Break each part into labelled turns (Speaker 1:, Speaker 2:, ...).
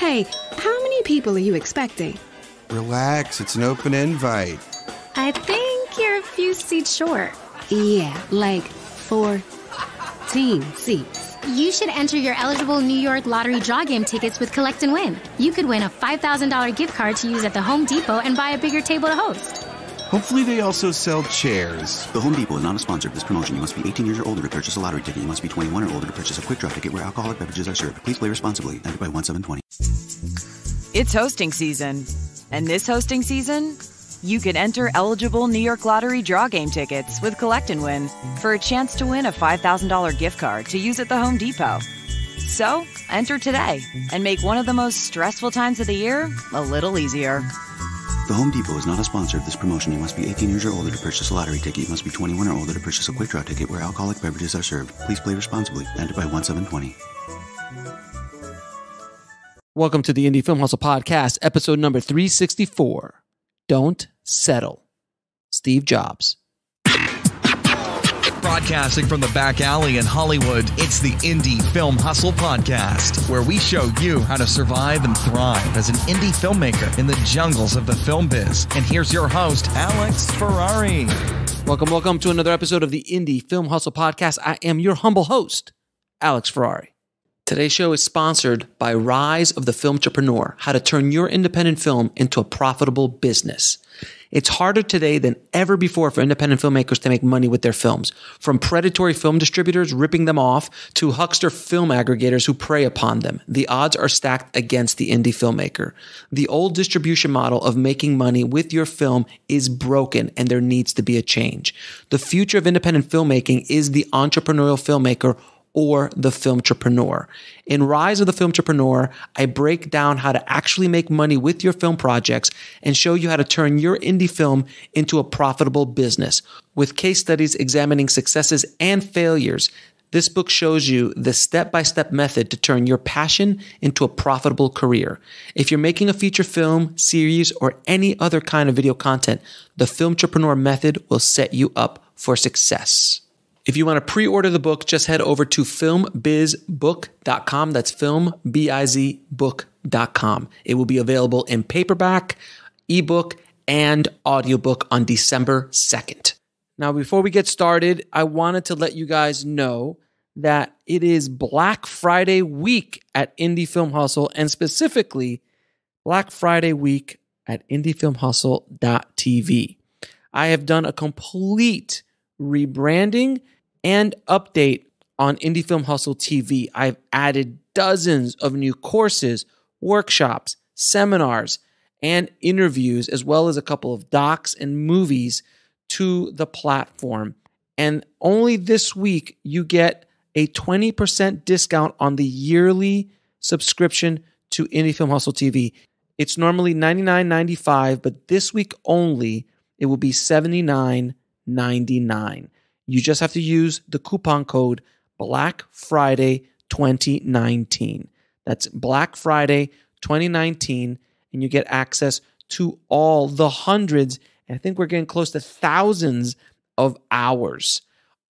Speaker 1: Hey, how many people are you expecting?
Speaker 2: Relax, it's an open invite.
Speaker 3: I think you're a few seats short.
Speaker 1: Yeah, like 14 seats.
Speaker 3: You should enter your eligible New York lottery draw game tickets with Collect and Win. You could win a $5,000 gift card to use at the Home Depot and buy a bigger table to host.
Speaker 2: Hopefully they also sell chairs.
Speaker 4: The Home Depot is not a sponsor of this promotion. You must be 18 years or older to purchase a lottery ticket. You must be 21 or older to purchase a quick draw ticket where alcoholic beverages are served. Please play responsibly. Entered by 1720.
Speaker 5: It's hosting season. And this hosting season, you can enter eligible New York Lottery draw game tickets with Collect and Win for a chance to win a $5,000 gift card to use at the Home Depot. So, enter today and make one of the most stressful times of the year a little easier.
Speaker 4: The Home Depot is not a sponsor of this promotion. You must be 18 years or older to purchase a lottery ticket. You must be 21 or older to purchase a quick draw ticket where alcoholic beverages are served. Please play responsibly. Entered by 1720.
Speaker 6: Welcome to the Indie Film Hustle Podcast, episode number 364. Don't settle. Steve Jobs.
Speaker 7: Broadcasting from the back alley in Hollywood, it's the Indie Film Hustle Podcast, where we show you how to survive and thrive as an indie filmmaker in the jungles of the film biz. And here's your host, Alex Ferrari.
Speaker 6: Welcome to another episode of the Indie Film Hustle Podcast. I am your humble host, Alex Ferrari. Today's show is sponsored by Rise of the Filmtrepreneur, how to turn your independent film into a profitable business. It's harder today than ever before for independent filmmakers to make money with their films. From predatory film distributors ripping them off to huckster film aggregators who prey upon them, the odds are stacked against the indie filmmaker. The old distribution model of making money with your film is broken, and there needs to be a change. The future of independent filmmaking is the entrepreneurial filmmaker or the filmtrepreneur. In Rise of the Filmtrepreneur, I break down how to actually make money with your film projects and show you how to turn your indie film into a profitable business. With case studies examining successes and failures, this book shows you the step-by-step method to turn your passion into a profitable career. If you're making a feature film, series, or any other kind of video content, the Filmtrepreneur method will set you up for success. If you want to pre-order the book, just head over to filmbizbook.com. That's filmbizbook.com. It will be available in paperback, ebook, and audiobook on December 2nd. Now, before we get started, I wanted to let you guys know that it is Black Friday week at Indie Film Hustle, and specifically Black Friday week at indiefilmhustle.tv. I have done a complete rebranding and update on Indie Film Hustle TV. I've added dozens of new courses, workshops, seminars, and interviews, as well as a couple of docs and movies to the platform. And only this week, you get a 20% discount on the yearly subscription to Indie Film Hustle TV. It's normally $99.95, but this week only, it will be $79.99. You just have to use the coupon code Black Friday 2019. That's Black Friday 2019, and you get access to all the hundreds, and I think we're getting close to thousands of hours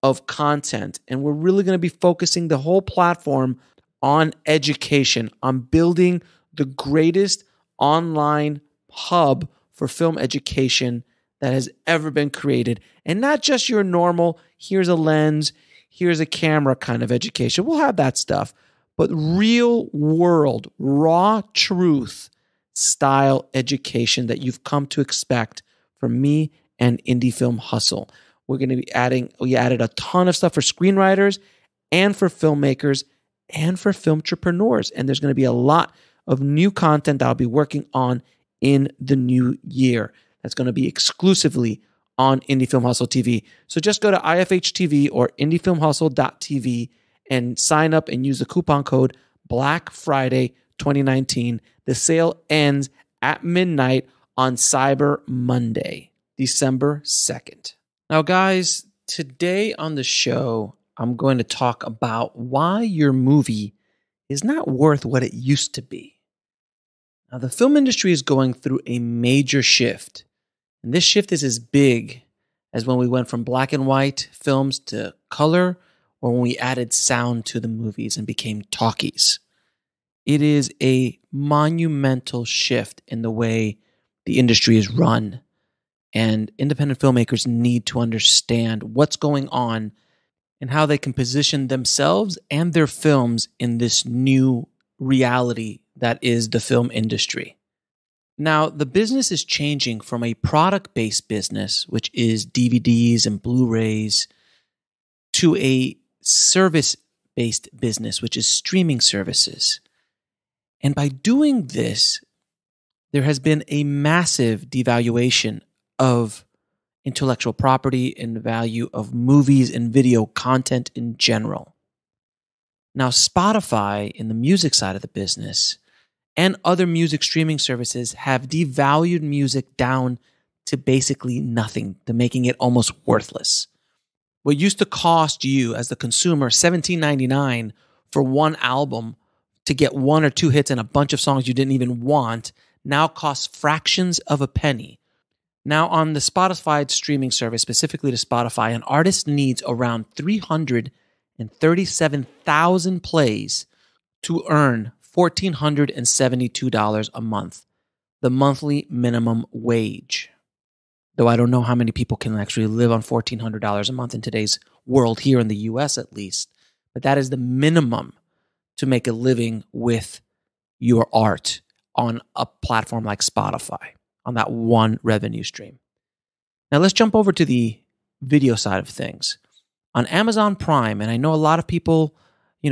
Speaker 6: of content. And we're really going to be focusing the whole platform on education, on building the greatest online hub for film education that has ever been created. And not just your normal, here's a lens, here's a camera kind of education. We'll have that stuff. But real world, raw truth style education that you've come to expect from me and Indie Film Hustle. We're going to be we added a ton of stuff for screenwriters and for filmmakers and for filmtrepreneurs. And there's going to be a lot of new content that I'll be working on in the new year. That's going to be exclusively on Indie Film Hustle TV. So just go to IFHTV or indiefilmhustle.tv and sign up and use the coupon code Black Friday 2019. The sale ends at midnight on Cyber Monday, December 2nd. Now, guys, today on the show, I'm going to talk about why your movie is not worth what it used to be. Now, the film industry is going through a major shift. And this shift is as big as when we went from black and white films to color, or when we added sound to the movies and became talkies. It is a monumental shift in the way the industry is run. And independent filmmakers need to understand what's going on and how they can position themselves and their films in this new reality that is the film industry. Now, the business is changing from a product-based business, which is DVDs and Blu-rays, to a service-based business, which is streaming services. And by doing this, there has been a massive devaluation of intellectual property and the value of movies and video content in general. Now, Spotify in the music side of the business and other music streaming services have devalued music down to basically nothing, to making it almost worthless. What used to cost you as the consumer $17.99 for one album to get one or two hits and a bunch of songs you didn't even want now costs fractions of a penny. Now, on the Spotify streaming service, specifically to Spotify, an artist needs around 337,000 plays to earn $1,472 a month, the monthly minimum wage. Though I don't know how many people can actually live on $1,400 a month in today's world, here in the US at least. But that is the minimum to make a living with your art on a platform like Spotify, on that one revenue stream. Now let's jump over to the video side of things. On Amazon Prime, and I know a lot of people,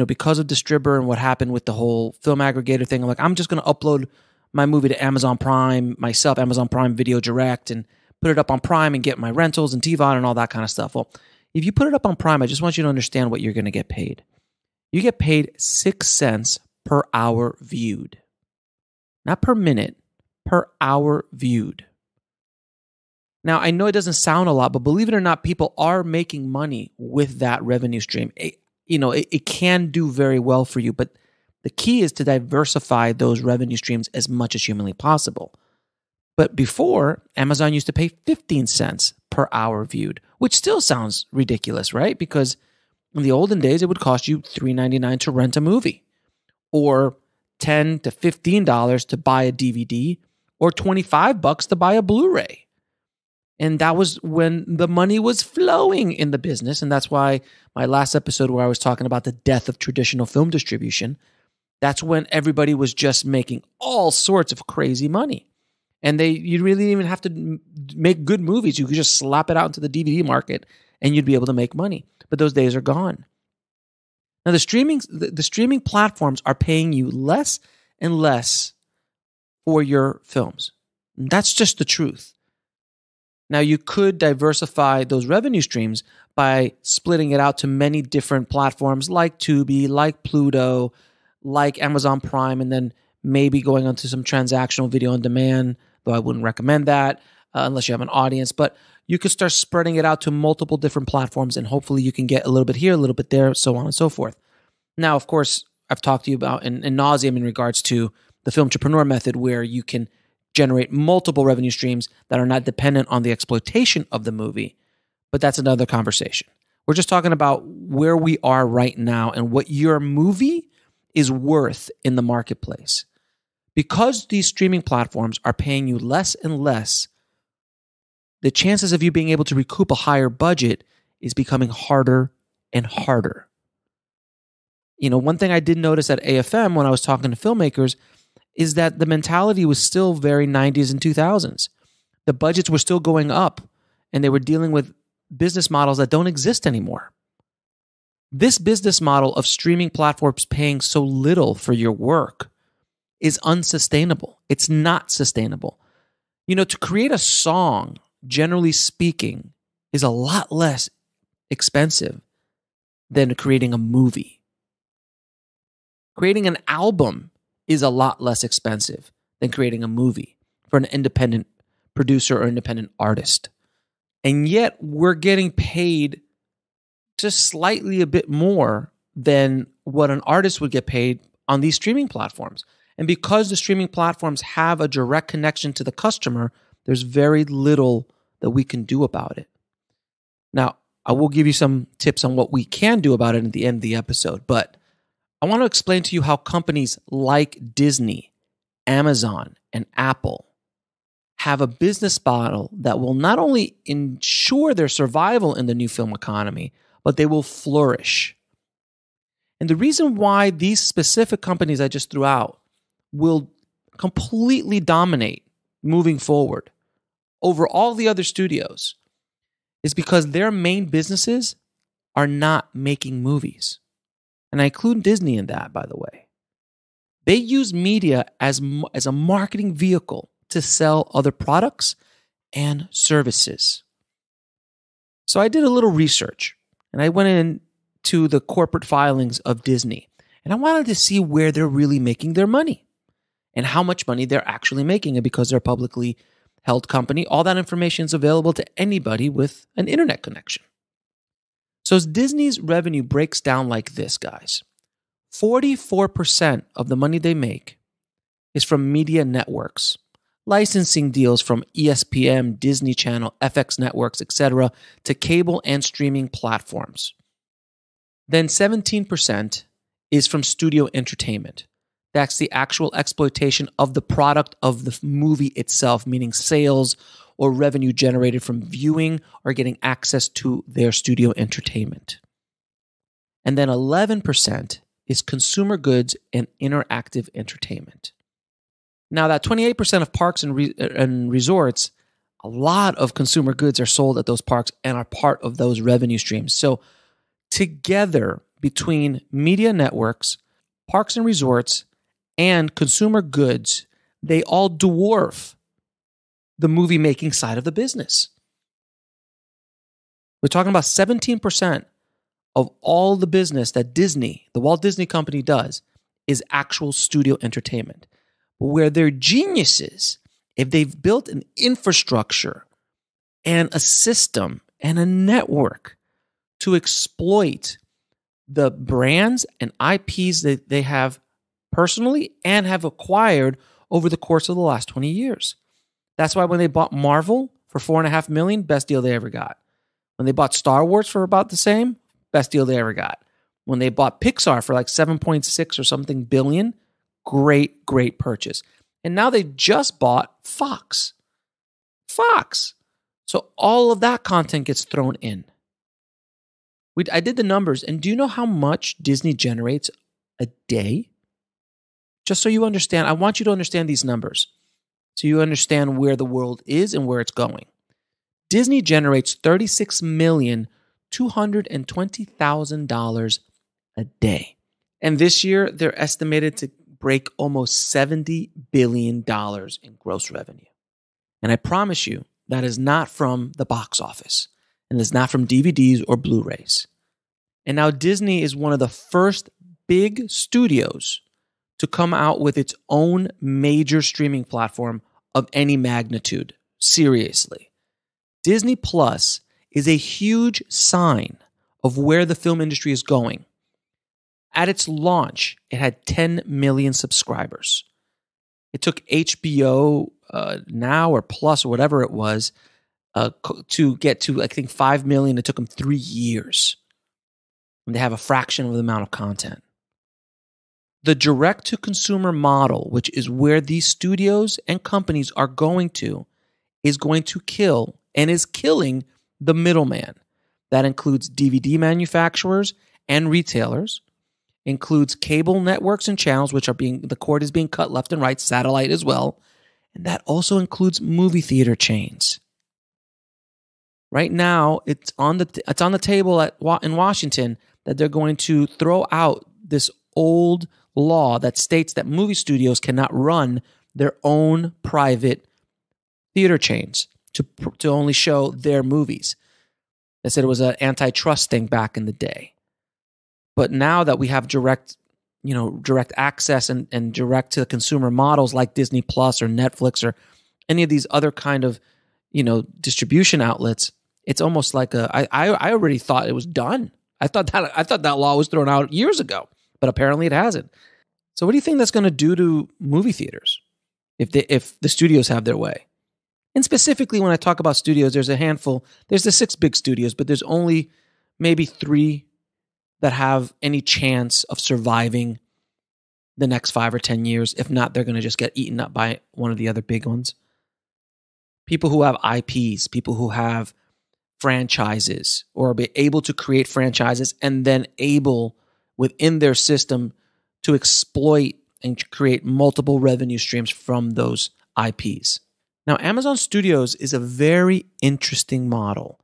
Speaker 6: because of Distributor and what happened with the whole film aggregator thing, I'm like, I'm just going to upload my movie to Amazon Prime myself, Amazon Prime Video Direct, and put it up on Prime and get my rentals and TVOD and all that kind of stuff. Well, if you put it up on Prime, I just want you to understand what you're going to get paid. You get paid 6 cents per hour viewed. Not per minute, per hour viewed. Now, I know it doesn't sound a lot, but believe it or not, people are making money with that revenue stream. It can do very well for you, but the key is to diversify those revenue streams as much as humanly possible. But before, Amazon used to pay 15 cents per hour viewed, which still sounds ridiculous, right? Because in the olden days, it would cost you $3.99 to rent a movie, or $10 to $15 to buy a DVD, or $25 to buy a Blu-ray. And that was when the money was flowing in the business. And that's why my last episode where I was talking about the death of traditional film distribution, that's when everybody was just making all sorts of crazy money. And you really didn't even have to make good movies. You could just slap it out into the DVD market and you'd be able to make money. But those days are gone. Now, the streaming platforms are paying you less and less for your films. And that's just the truth. Now, you could diversify those revenue streams by splitting it out to many different platforms like Tubi, like Pluto, like Amazon Prime, and then maybe going onto some transactional video on demand, though I wouldn't recommend that unless you have an audience. But you could start spreading it out to multiple different platforms, and hopefully you can get a little bit here, a little bit there, so on and so forth. Now, of course, I've talked to you about in nauseam in regards to the Filmtrepreneur method, where you can generate multiple revenue streams that are not dependent on the exploitation of the movie. But that's another conversation. We're just talking about where we are right now and what your movie is worth in the marketplace. Because these streaming platforms are paying you less and less, the chances of you being able to recoup a higher budget is becoming harder and harder. One thing I did notice at AFM when I was talking to filmmakers is that the mentality was still very 90s and 2000s. The budgets were still going up, and they were dealing with business models that don't exist anymore. This business model of streaming platforms paying so little for your work is unsustainable. It's not sustainable. To create a song, generally speaking, is a lot less expensive than creating a movie. Creating an album is a lot less expensive than creating a movie for an independent producer or independent artist. And yet we're getting paid just slightly a bit more than what an artist would get paid on these streaming platforms. And because the streaming platforms have a direct connection to the customer, there's very little that we can do about it. Now, I will give you some tips on what we can do about it at the end of the episode, but I want to explain to you how companies like Disney, Amazon, and Apple have a business model that will not only ensure their survival in the new film economy, but they will flourish. And the reason why these specific companies I just threw out will completely dominate moving forward over all the other studios is because their main businesses are not making movies. And I include Disney in that, by the way. They use media as a marketing vehicle to sell other products and services. So I did a little research and I went into the corporate filings of Disney and I wanted to see where they're really making their money and how much money they're actually making. And because they're a publicly held company, all that information is available to anybody with an internet connection. So Disney's revenue breaks down like this, guys. 44% of the money they make is from media networks, licensing deals from ESPN, Disney Channel, FX networks, etc., to cable and streaming platforms. Then 17% is from studio entertainment. That's the actual exploitation of the product of the movie itself, meaning sales or revenue generated from viewing or getting access to their studio entertainment. And then 11% is consumer goods and interactive entertainment. Now, that 28% of parks and resorts, a lot of consumer goods are sold at those parks and are part of those revenue streams. So together, between media networks, parks and resorts, and consumer goods, they all dwarf the movie-making side of the business. We're talking about 17% of all the business that Disney, the Walt Disney Company, does is actual studio entertainment. But where they're geniuses, if they've built an infrastructure and a system and a network to exploit the brands and IPs that they have personally and have acquired over the course of the last 20 years. That's why when they bought Marvel for $4.5 million, best deal they ever got. When they bought Star Wars for about the same, best deal they ever got. When they bought Pixar for like 7.6 or something billion, great purchase. And now they just bought Fox. So all of that content gets thrown in. I did the numbers, and do you know how much Disney generates a day? Just so you understand, I want you to understand these numbers so you understand where the world is and where it's going. Disney generates $36,220,000 a day. And this year, they're estimated to break almost $70 billion in gross revenue. And I promise you, that is not from the box office. And it's not from DVDs or Blu-rays. And now Disney is one of the first big studios to come out with its own major streaming platform of any magnitude. Seriously. Disney Plus is a huge sign of where the film industry is going. At its launch, it had 10 million subscribers. It took HBO Now or Plus or whatever it was to get to, I think, 5 million. It took them 3 years. And they have a fraction of the amount of content. The direct-to-consumer model, which is where these studios and companies are going to, is going to kill and is killing the middleman. That includes DVD manufacturers and retailers, includes cable networks and channels, which are the cord is being cut left and right, satellite as well, and that also includes movie theater chains. Right now, it's on the table in Washington that they're going to throw out this old law that states that movie studios cannot run their own private theater chains to only show their movies. They said it was an antitrust thing back in the day. But now that we have direct access and direct to consumer models like Disney Plus or Netflix or any of these other kind of, distribution outlets, it's almost like I already thought it was done. I thought that law was thrown out years ago, but apparently it hasn't. So what do you think that's going to do to movie theaters if the studios have their way? And specifically when I talk about studios, there's a handful. There's the 6 big studios, but there's only maybe 3 that have any chance of surviving the next 5 or 10 years. If not, they're going to just get eaten up by one of the other big ones. People who have IPs, people who have franchises or be able to create franchises and then able within their system to exploit and create multiple revenue streams from those IPs. Now, Amazon Studios is a very interesting model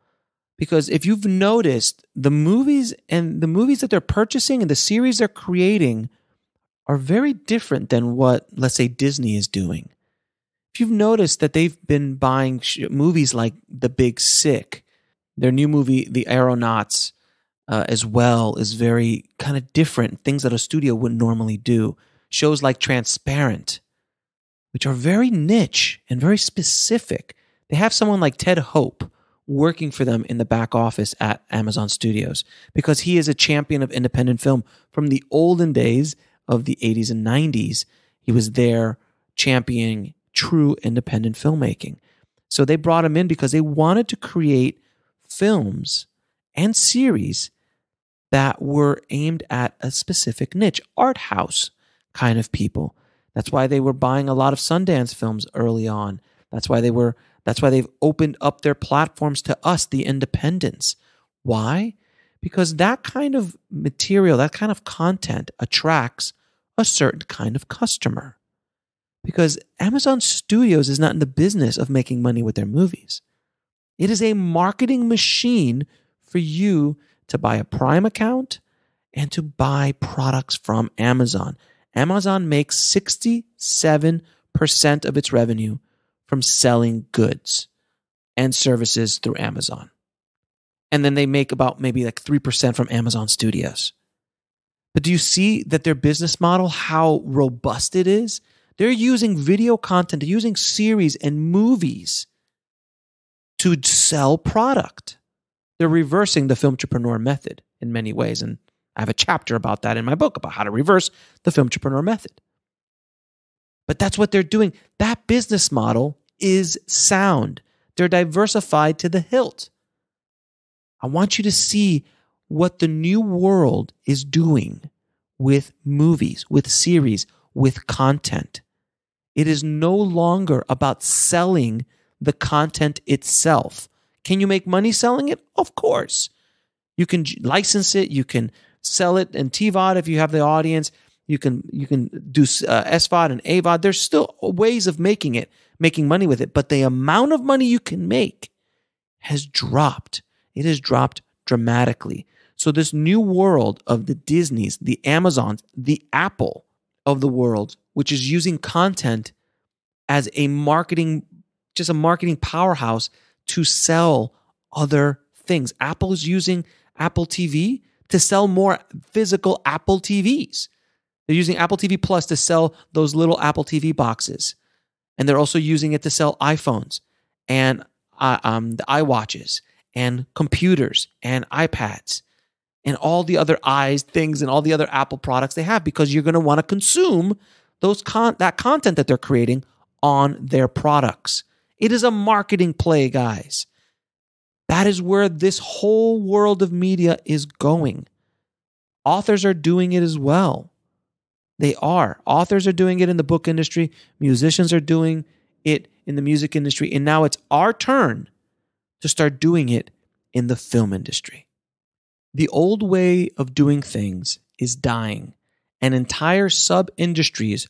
Speaker 6: because if you've noticed, the movies that they're purchasing and the series they're creating are very different than what, let's say, Disney is doing. If you've noticed that they've been buying movies like The Big Sick, their new movie, The Aeronauts, as well, is very kind of different, things that a studio wouldn't normally do. Shows like Transparent, which are very niche and very specific. They have someone like Ted Hope working for them in the back office at Amazon Studios because he is a champion of independent film from the olden days of the 80s and 90s. He was there championing true independent filmmaking. So they brought him in because they wanted to create films and series that were aimed at a specific niche, art house kind of people. That's why they were buying a lot of Sundance films early on. That's why they've opened up their platforms to us, the independents. Why? Because that kind of material, that kind of content attracts a certain kind of customer. Because Amazon Studios is not in the business of making money with their movies. It is a marketing machine for you to buy a Prime account and to buy products from Amazon. Amazon makes 67% of its revenue from selling goods and services through Amazon. And then they make about maybe like 3% from Amazon Studios. But do you see that their business model, how robust it is? They're using video content, they're using series and movies to sell product. They're reversing the filmtrepreneur method in many ways. And I have a chapter about that in my book about how to reverse the filmtrepreneur method. But that's what they're doing. That business model is sound. They're diversified to the hilt. I want you to see what the new world is doing with movies, with series, with content. It is no longer about selling the content itself. Can you make money selling it? Of course. You can license it. You can sell it in TVOD if you have the audience. You can do SVOD and AVOD. There's still ways of making money with it. But the amount of money you can make has dropped. It has dropped dramatically. So this new world of the Disneys, the Amazons, the Apple of the world, which is using content as a marketing powerhouse to sell other things. Apple is using Apple TV to sell more physical Apple TVs. They're using Apple TV Plus to sell those little Apple TV boxes. And they're also using it to sell iPhones and the iWatches and computers and iPads and all the other things and all the other Apple products they have, because you're going to want to consume that content that they're creating on their products. It is a marketing play, guys. That is where this whole world of media is going. Authors are doing it as well. They are. Authors are doing it in the book industry. Musicians are doing it in the music industry. And now it's our turn to start doing it in the film industry. The old way of doing things is dying, and entire sub-industries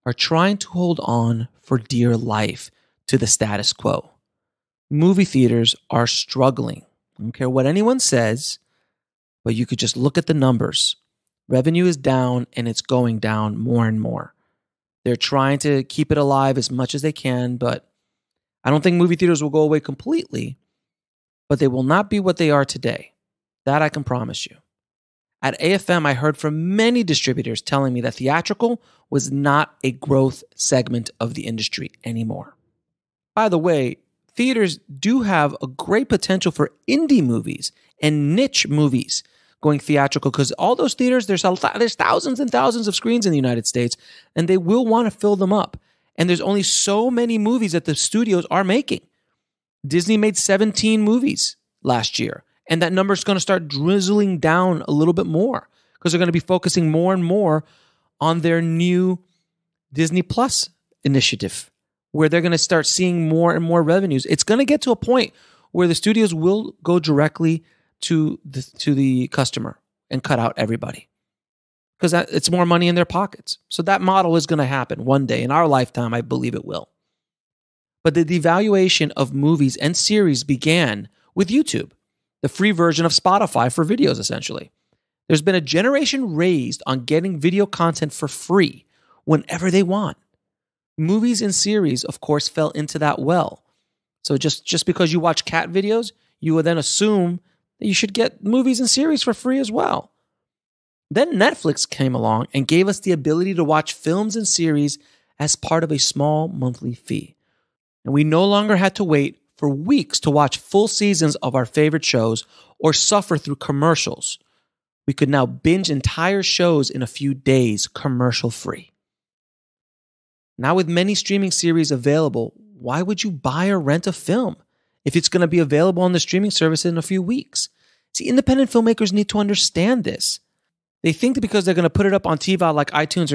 Speaker 6: are trying to hold on for dear life to the status quo. Movie theaters are struggling. I don't care what anyone says, but you could just look at the numbers. Revenue is down, and it's going down more and more. They're trying to keep it alive as much as they can, but I don't think movie theaters will go away completely, but they will not be what they are today. That I can promise you. At AFM, I heard from many distributors telling me that theatrical was not a growth segment of the industry anymore. By the way, theaters do have a great potential for indie movies and niche movies going theatrical, because all those theaters, there's thousands and thousands of screens in the United States, and they will want to fill them up. And there's only so many movies that the studios are making. Disney made 17 movies last year, And that number is going to start drizzling down a little bit more because they're going to be focusing more and more on their new Disney Plus initiative, where they're going to start seeing more and more revenues. It's going to get to a point where the studios will go directly to the customer and cut out everybody because it's more money in their pockets. So that model is going to happen one day. In our lifetime, I believe it will. But the devaluation of movies and series began with YouTube, the free version of Spotify for videos, essentially. There's been a generation raised on getting video content for free whenever they want. Movies and series, of course, fell into that well. So just because you watch cat videos, you would then assume that you should get movies and series for free as well. Then Netflix came along and gave us the ability to watch films and series as part of a small monthly fee. And we no longer had to wait for weeks to watch full seasons of our favorite shows or suffer through commercials. We could now binge entire shows in a few days, commercial free. Now with many streaming series available, why would you buy or rent a film if it's going to be available on the streaming service in a few weeks? See, independent filmmakers need to understand this. They think that because they're going to put it up on TiVo like iTunes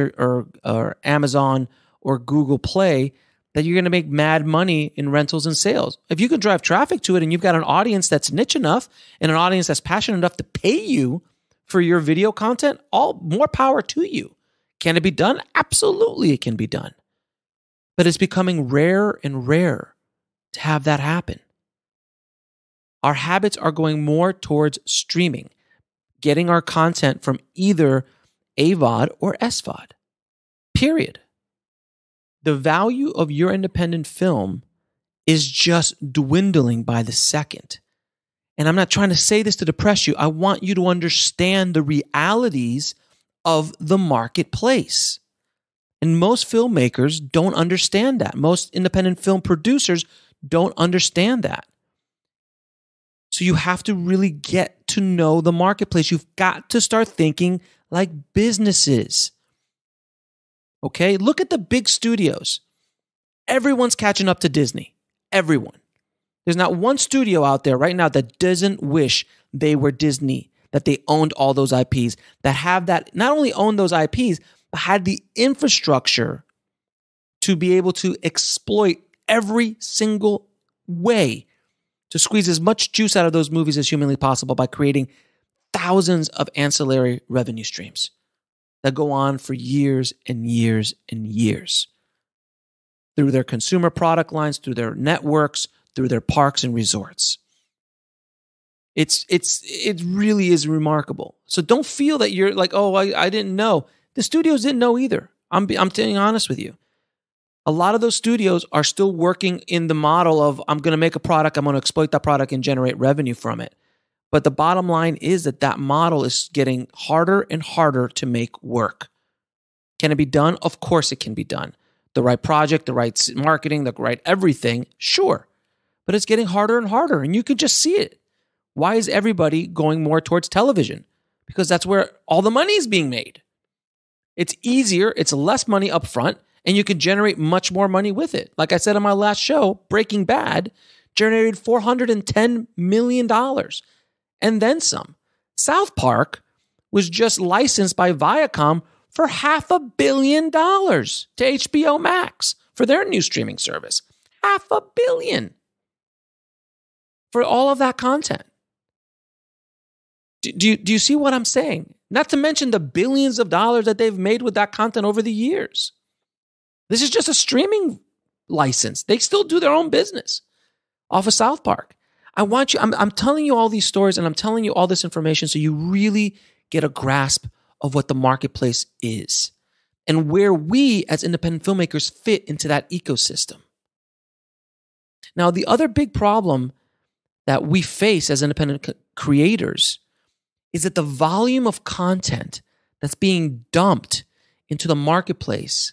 Speaker 6: or Amazon or Google Play, that you're going to make mad money in rentals and sales. If you can drive traffic to it and you've got an audience that's niche enough and an audience that's passionate enough to pay you for your video content, all more power to you. Can it be done? Absolutely, it can be done. But it's becoming rarer and rarer to have that happen. Our habits are going more towards streaming, getting our content from either AVOD or SVOD. Period. The value of your independent film is just dwindling by the second. And I'm not trying to say this to depress you. I want you to understand the realities of the marketplace. And most filmmakers don't understand that. Most independent film producers don't understand that. So you have to really get to know the marketplace. You've got to start thinking like businesses. Okay? Look at the big studios. Everyone's catching up to Disney. Everyone. There's not one studio out there right now that doesn't wish they were Disney, that they owned all those IPs, that have that, not only own those IPs, but had the infrastructure to be able to exploit every single way to squeeze as much juice out of those movies as humanly possible by creating thousands of ancillary revenue streams that go on for years and years and years. Through their consumer product lines, through their networks, through their parks and resorts. It really is remarkable. So don't feel that you're like, oh, I didn't know. The studios didn't know either. I'm being honest with you. A lot of those studios are still working in the model of, I'm going to make a product, I'm going to exploit that product and generate revenue from it. But the bottom line is that model is getting harder and harder to make work. Can it be done? Of course it can be done. The right project, the right marketing, the right everything, sure. But it's getting harder and harder, and you can just see it. Why is everybody going more towards television? Because that's where all the money is being made. It's easier, it's less money up front, and you can generate much more money with it. Like I said on my last show, Breaking Bad generated $410 million and then some. South Park was just licensed by Viacom for $500 million to HBO Max for their new streaming service. $500 million for all of that content. Do you see what I'm saying? Not to mention the billions of dollars that they've made with that content over the years. This is just a streaming license. They still do their own business off of South Park. I'm telling you all these stories and I'm telling you all this information so you really get a grasp of what the marketplace is and where we as independent filmmakers fit into that ecosystem. Now, the other big problem that we face as independent creators is that the volume of content that's being dumped into the marketplace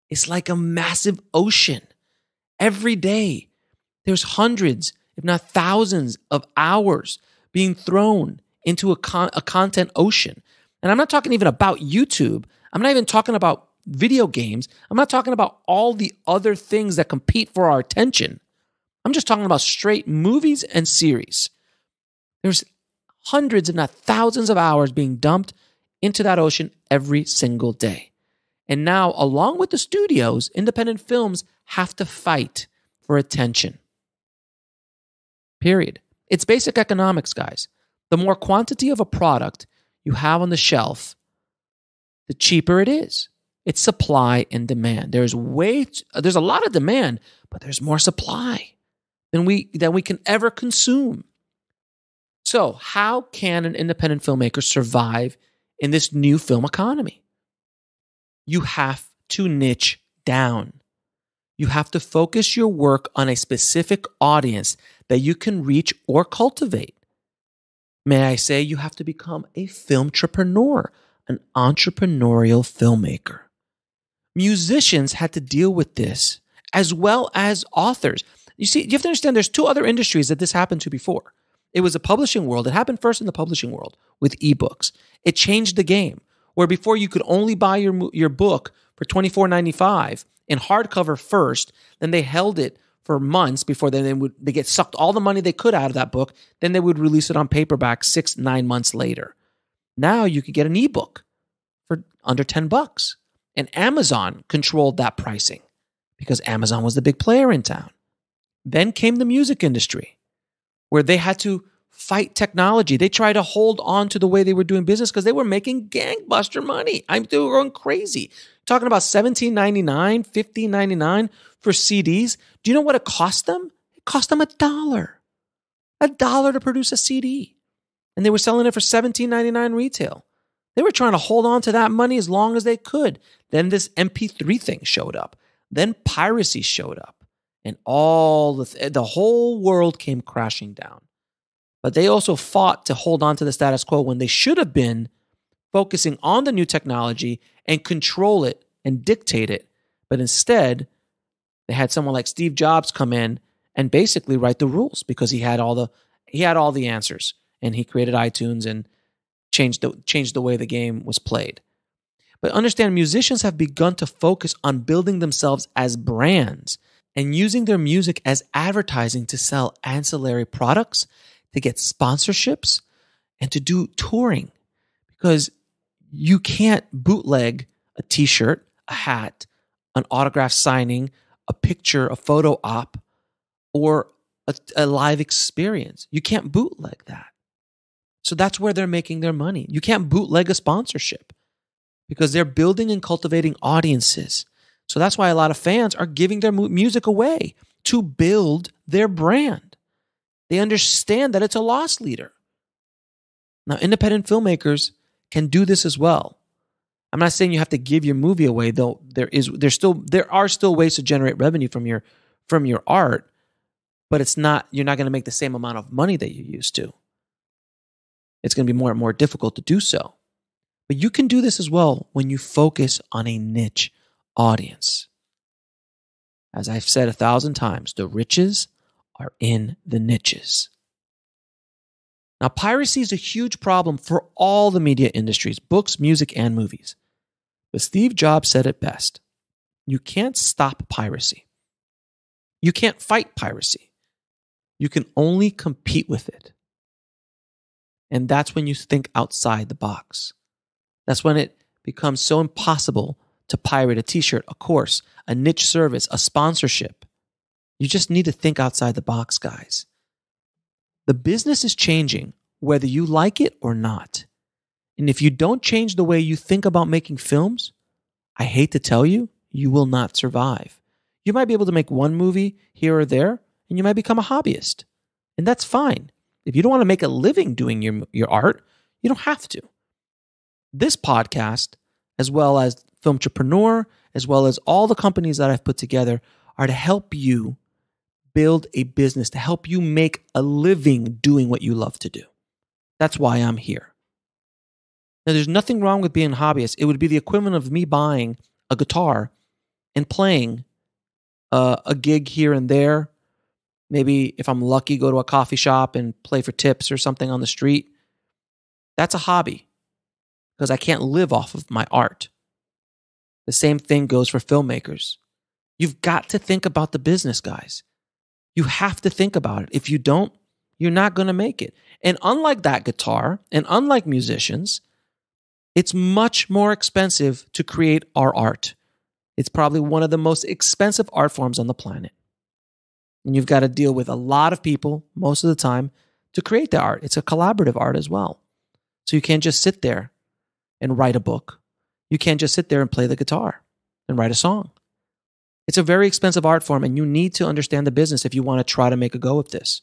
Speaker 6: is like a massive ocean. Every day, there's hundreds, if not thousands, of hours being thrown into a content ocean. And I'm not talking even about YouTube. I'm not even talking about video games. I'm not talking about all the other things that compete for our attention. I'm just talking about straight movies and series. There's hundreds, if not thousands of hours being dumped into that ocean every single day. And now, along with the studios, independent films have to fight for attention. Period. It's basic economics, guys. The more quantity of a product you have on the shelf, the cheaper it is. It's supply and demand. There's a lot of demand, but there's more supply than we can ever consume. So, how can an independent filmmaker survive in this new film economy? You have to niche down. You have to focus your work on a specific audience that you can reach or cultivate. May I say, you have to become a filmtrepreneur, an entrepreneurial filmmaker. Musicians had to deal with this, as well as authors. You see, you have to understand there's two other industries that this happened to before. It was a publishing world. It happened first in the publishing world with ebooks. It changed the game, where before you could only buy your book for $24.95 in hardcover first, then they held it for months before they get sucked all the money they could out of that book, then they would release it on paperback 6-9 months later. Now you could get an ebook for under $10. And Amazon controlled that pricing because Amazon was the big player in town. Then came the music industry, where they had to fight technology. They tried to hold on to the way they were doing business because they were making gangbuster money. They were going crazy. Talking about $17.99, $15.99 for CDs. Do you know what it cost them? It cost them $1. $1 to produce a CD. And they were selling it for $17.99 retail. They were trying to hold on to that money as long as they could. Then this MP3 thing showed up. Then piracy showed up. And all the whole world came crashing down. But they also fought to hold on to the status quo when they should have been focusing on the new technology and control it and dictate it. But instead, they had someone like Steve Jobs come in and basically write the rules because he had all the answers, and he created iTunes and changed the way the game was played. But understand, musicians have begun to focus on building themselves as brands and using their music as advertising to sell ancillary products, to get sponsorships, and to do touring. Because you can't bootleg a t-shirt, a hat, an autograph signing, a picture, a photo op, or a live experience. You can't bootleg that. So that's where they're making their money. You can't bootleg a sponsorship because they're building and cultivating audiences. So that's why a lot of fans are giving their music away to build their brand. They understand that it's a loss leader. Now, independent filmmakers can do this as well. I'm not saying you have to give your movie away, though. There are still ways to generate revenue from your art, but you're not going to make the same amount of money that you used to. It's going to be more and more difficult to do so. But you can do this as well when you focus on a niche audience. As I've said 1,000 times, the riches are in the niches. Now, piracy is a huge problem for all the media industries, books, music, and movies. But Steve Jobs said it best. You can't stop piracy. You can't fight piracy. You can only compete with it. And that's when you think outside the box. That's when it becomes so impossible to pirate a t-shirt, a course, a niche service, a sponsorship. You just need to think outside the box, guys. The business is changing, whether you like it or not. And if you don't change the way you think about making films, I hate to tell you, you will not survive. You might be able to make one movie here or there, and you might become a hobbyist. And that's fine. If you don't want to make a living doing your art, you don't have to. This podcast, as well as Filmtrepreneur, as well as all the companies that I've put together, are to help you build a business, to help you make a living doing what you love to do. That's why I'm here. Now, there's nothing wrong with being a hobbyist. It would be the equivalent of me buying a guitar and playing a gig here and there. Maybe if I'm lucky, go to a coffee shop and play for tips or something on the street. That's a hobby because I can't live off of my art. The same thing goes for filmmakers. You've got to think about the business, guys. You have to think about it. If you don't, you're not going to make it. And unlike that guitar, and unlike musicians, it's much more expensive to create our art. It's probably one of the most expensive art forms on the planet. And you've got to deal with a lot of people most of the time to create the art. It's a collaborative art as well. So you can't just sit there and write a book. You can't just sit there and play the guitar and write a song. It's a very expensive art form, and you need to understand the business if you want to try to make a go of this.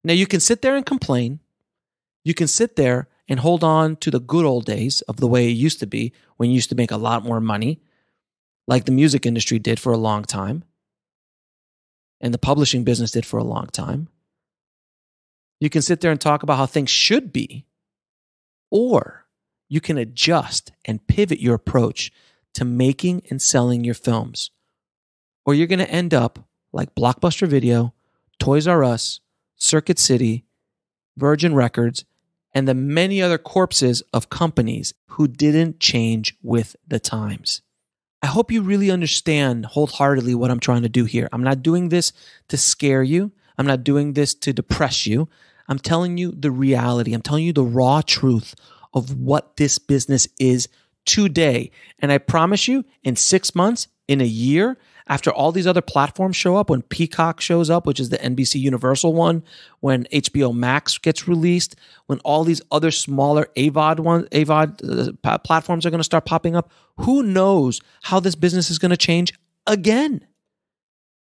Speaker 6: Now, you can sit there and complain. You can sit there and hold on to the good old days of the way it used to be, when you used to make a lot more money, like the music industry did for a long time, and the publishing business did for a long time. You can sit there and talk about how things should be, or you can adjust and pivot your approach to making and selling your films. Or you're going to end up like Blockbuster Video, Toys R Us, Circuit City, Virgin Records, and the many other corpses of companies who didn't change with the times. I hope you really understand wholeheartedly what I'm trying to do here. I'm not doing this to scare you. I'm not doing this to depress you. I'm telling you the reality. I'm telling you the raw truth of what this business is today. And I promise you, in 6 months, in a year, after all these other platforms show up, when Peacock shows up, which is the NBC Universal one, when HBO Max gets released, when all these other smaller AVOD platforms are going to start popping up, who knows how this business is going to change again?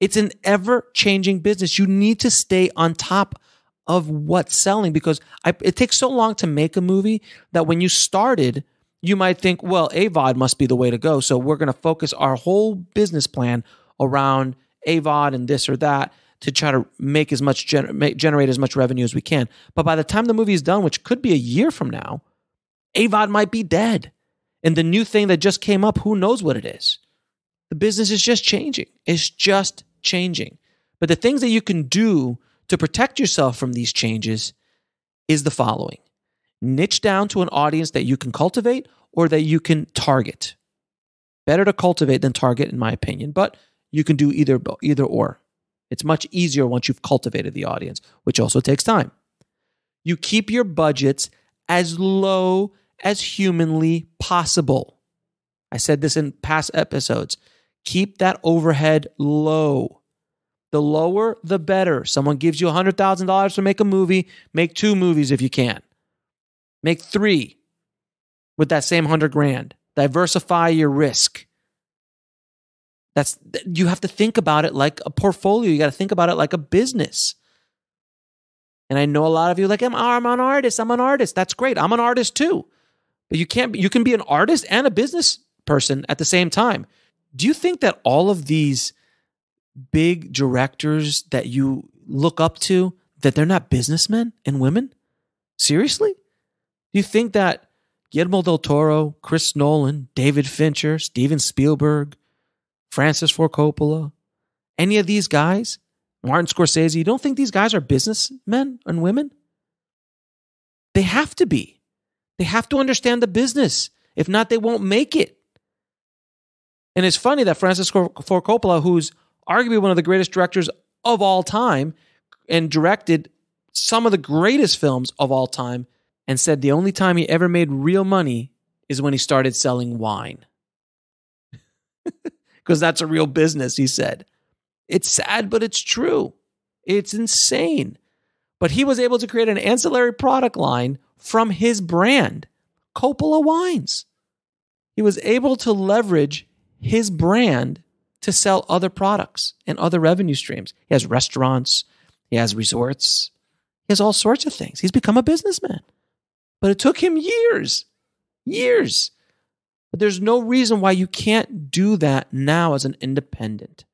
Speaker 6: It's an ever-changing business. You need to stay on top of what's selling, because it takes so long to make a movie that when you started, you might think, well, AVOD must be the way to go, so we're going to focus our whole business plan around AVOD and this or that to try to make as much generate as much revenue as we can. But by the time the movie is done, which could be a year from now, AVOD might be dead. And the new thing that just came up, who knows what it is? The business is just changing. It's just changing. But the things that you can do to protect yourself from these changes is the following. Niche down to an audience that you can cultivate or that you can target. Better to cultivate than target, in my opinion, but you can do either or. It's much easier once you've cultivated the audience, which also takes time. You keep your budgets as low as humanly possible. I said this in past episodes. Keep that overhead low. The lower, the better. Someone gives you $100,000 to make a movie, make 2 movies if you can. Make 3 with that same $100,000. Diversify your risk. You have to think about it like a portfolio. You got to think about it like a business. And I know a lot of you are like, I'm an artist. I'm an artist. That's great. I'm an artist too. But you can be an artist and a business person at the same time. Do you think that all of these big directors that you look up to, that they're not businessmen and women? Seriously? Do you think that Guillermo del Toro, Chris Nolan, David Fincher, Steven Spielberg, Francis Ford Coppola, any of these guys, Martin Scorsese, you don't think these guys are businessmen and women? They have to be. They have to understand the business. If not, they won't make it. And it's funny that Francis Ford Coppola, who's arguably one of the greatest directors of all time and directed some of the greatest films of all time, and said the only time he ever made real money is when he started selling wine. Because that's a real business, he said. It's sad, but it's true. It's insane. But he was able to create an ancillary product line from his brand, Coppola Wines. He was able to leverage his brand to sell other products and other revenue streams. He has restaurants. He has resorts. He has all sorts of things. He's become a businessman. But it took him years. But there's no reason why you can't do that now as an independent.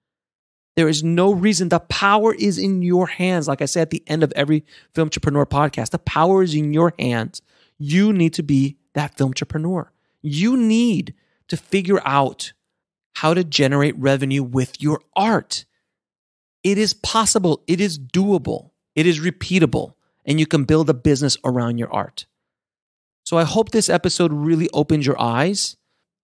Speaker 6: There is no reason. The power is in your hands. Like I said at the end of every Filmtrepreneur podcast, the power is in your hands. You need to be that Filmtrepreneur. You need to figure out how to generate revenue with your art. It is possible. It is doable. It is repeatable. And you can build a business around your art. So I hope this episode really opens your eyes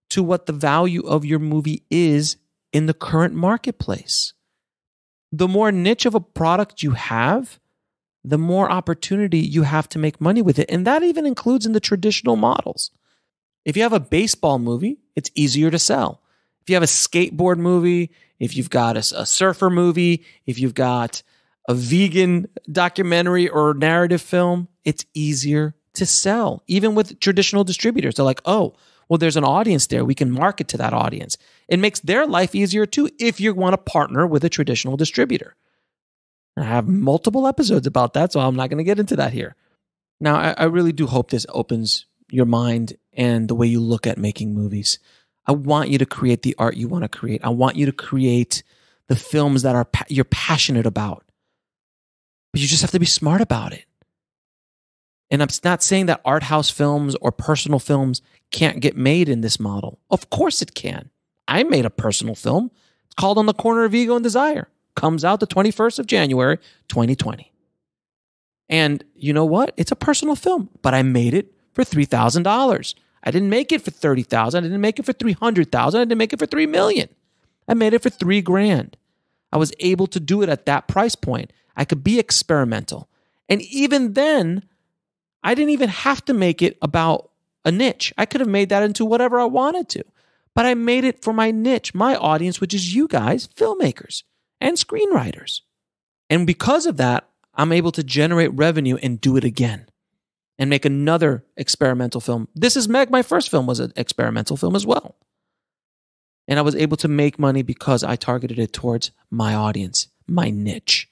Speaker 6: to what the value of your movie is in the current marketplace. The more niche of a product you have, the more opportunity you have to make money with it. And that even includes in the traditional models. If you have a baseball movie, it's easier to sell. If you have a skateboard movie, if you've got a surfer movie, if you've got a vegan documentary or narrative film, it's easier to sell. Even with traditional distributors, they're like, oh, well, there's an audience there. We can market to that audience. It makes their life easier too if you want to partner with a traditional distributor. I have multiple episodes about that, so I'm not going to get into that here. Now, I really do hope this opens your mind and the way you look at making movies. I want you to create the art you want to create. I want you to create the films that you're passionate about. But you just have to be smart about it. And I'm not saying that art house films or personal films can't get made in this model. Of course it can. I made a personal film. It's called On the Corner of Ego and Desire. Comes out the 21st of January, 2020. And you know what? It's a personal film, but I made it for $3,000. I didn't make it for $30,000. I didn't make it for $300,000. I didn't make it for $3 million. I made it for $3,000. I was able to do it at that price point. I could be experimental. And even then, I didn't even have to make it about a niche. I could have made that into whatever I wanted to. But I made it for my niche, my audience, which is you guys, filmmakers and screenwriters. And because of that, I'm able to generate revenue and do it again and make another experimental film. This is Meg. My first film was an experimental film as well. And I was able to make money because I targeted it towards my audience, my niche.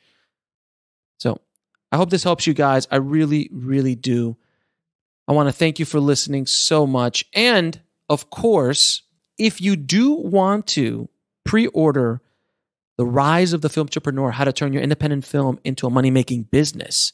Speaker 6: So I hope this helps you guys. I really, really do. I want to thank you for listening so much. And of course, if you do want to pre-order The Rise of the Film Entrepreneur, How to Turn Your Independent Film into a Money-Making Business,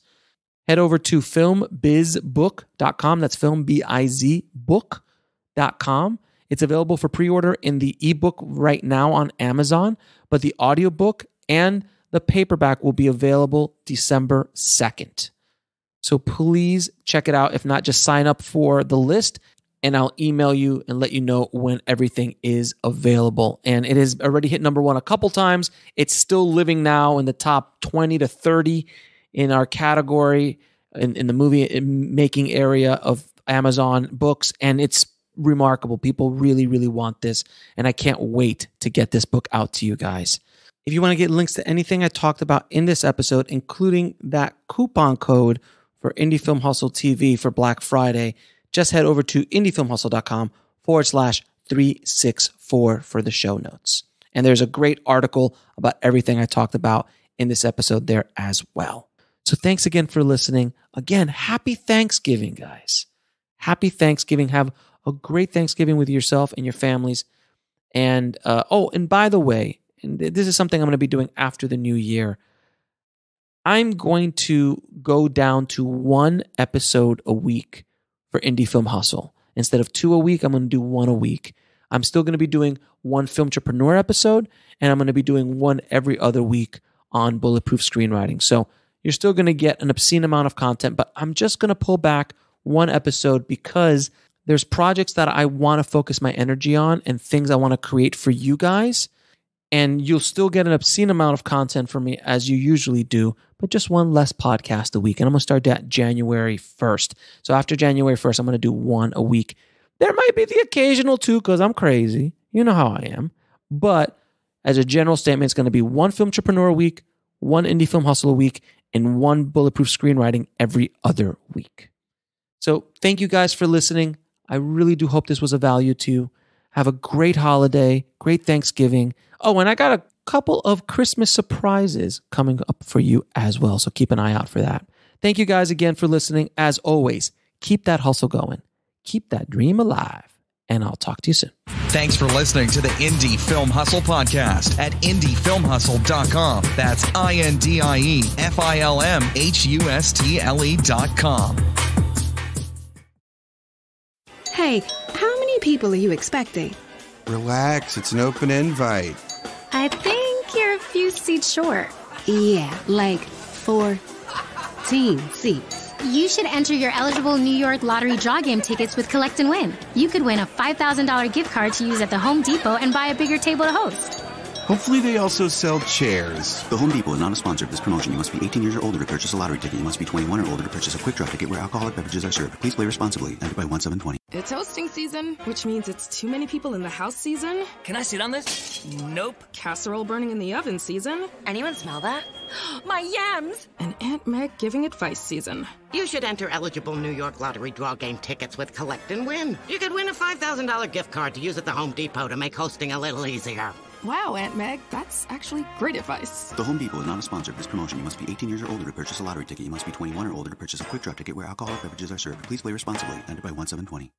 Speaker 6: head over to filmbizbook.com. That's filmbizbook.com. It's available for pre-order in the ebook right now on Amazon, but the audiobook and the paperback will be available December 2nd. So please check it out. If not, just sign up for the list and I'll email you and let you know when everything is available. And it has already hit number 1 a couple times. It's still living now in the top 20 to 30 in our category in the movie making area of Amazon books. And it's remarkable. People really, really want this. And I can't wait to get this book out to you guys. If you want to get links to anything I talked about in this episode, including that coupon code for Indie Film Hustle TV for Black Friday, just head over to indiefilmhustle.com/364 for the show notes. And there's a great article about everything I talked about in this episode there as well. So thanks again for listening. Again, happy Thanksgiving, guys. Happy Thanksgiving. Have a great Thanksgiving with yourself and your families. And, and by the way, and this is something I'm going to be doing after the new year, I'm going to go down to 1 episode a week for Indie Film Hustle. Instead of 2 a week, I'm going to do 1 a week. I'm still going to be doing 1 Film Entrepreneur episode, and I'm going to be doing 1 every other week on Bulletproof Screenwriting. So you're still going to get an obscene amount of content, but I'm just going to pull back 1 episode because there's projects that I want to focus my energy on and things I want to create for you guys. And you'll still get an obscene amount of content from me as you usually do, but just 1 less podcast a week. And I'm going to start that January 1st. So after January 1st, I'm going to do 1 a week. There might be the occasional 2 because I'm crazy. You know how I am. But as a general statement, it's going to be 1 Film Entrepreneur a week, 1 Indie Film Hustle a week, and 1 Bulletproof Screenwriting every other week. So thank you guys for listening. I really do hope this was of value to you. Have a great holiday, great Thanksgiving. Oh, and I got a couple of Christmas surprises coming up for you as well. So keep an eye out for that. Thank you guys again for listening. As always, keep that hustle going. Keep that dream alive. And I'll talk to you soon.
Speaker 7: Thanks for listening to the Indie Film Hustle podcast at indiefilmhustle.com. That's INDIEFILMHUSTLE.com.
Speaker 1: Hey, how many people are you expecting?
Speaker 2: Relax, it's an open invite.
Speaker 3: I think you're a few seats short.
Speaker 1: Yeah, like 14 seats.
Speaker 3: You should enter your eligible New York lottery draw game tickets with Collect and Win. You could win a $5,000 gift card to use at the Home Depot and buy a bigger table to host.
Speaker 2: Hopefully they also sell chairs.
Speaker 4: The Home Depot is not a sponsor of this promotion. You must be 18 years or older to purchase a lottery ticket. You must be 21 or older to purchase a quick draw ticket where alcoholic beverages are served. Please play responsibly. Entered by 1/7/20.
Speaker 8: It's hosting season, which means it's too many people in the house season.
Speaker 9: Can I sit on this? Nope.
Speaker 8: Casserole burning in the oven season.
Speaker 10: Anyone smell that? My yams!
Speaker 8: And Aunt Meg giving advice season.
Speaker 10: You should enter eligible New York Lottery draw game tickets with Collect and Win. You could win a $5,000 gift card to use at the Home Depot to make hosting a little easier.
Speaker 8: Wow, Aunt Meg, that's actually great advice.
Speaker 4: The Home Depot is not a sponsor of this promotion. You must be 18 years or older to purchase a lottery ticket. You must be 21 or older to purchase a quick draw ticket where alcoholic beverages are served. Please play responsibly. Entered by 1/7/20.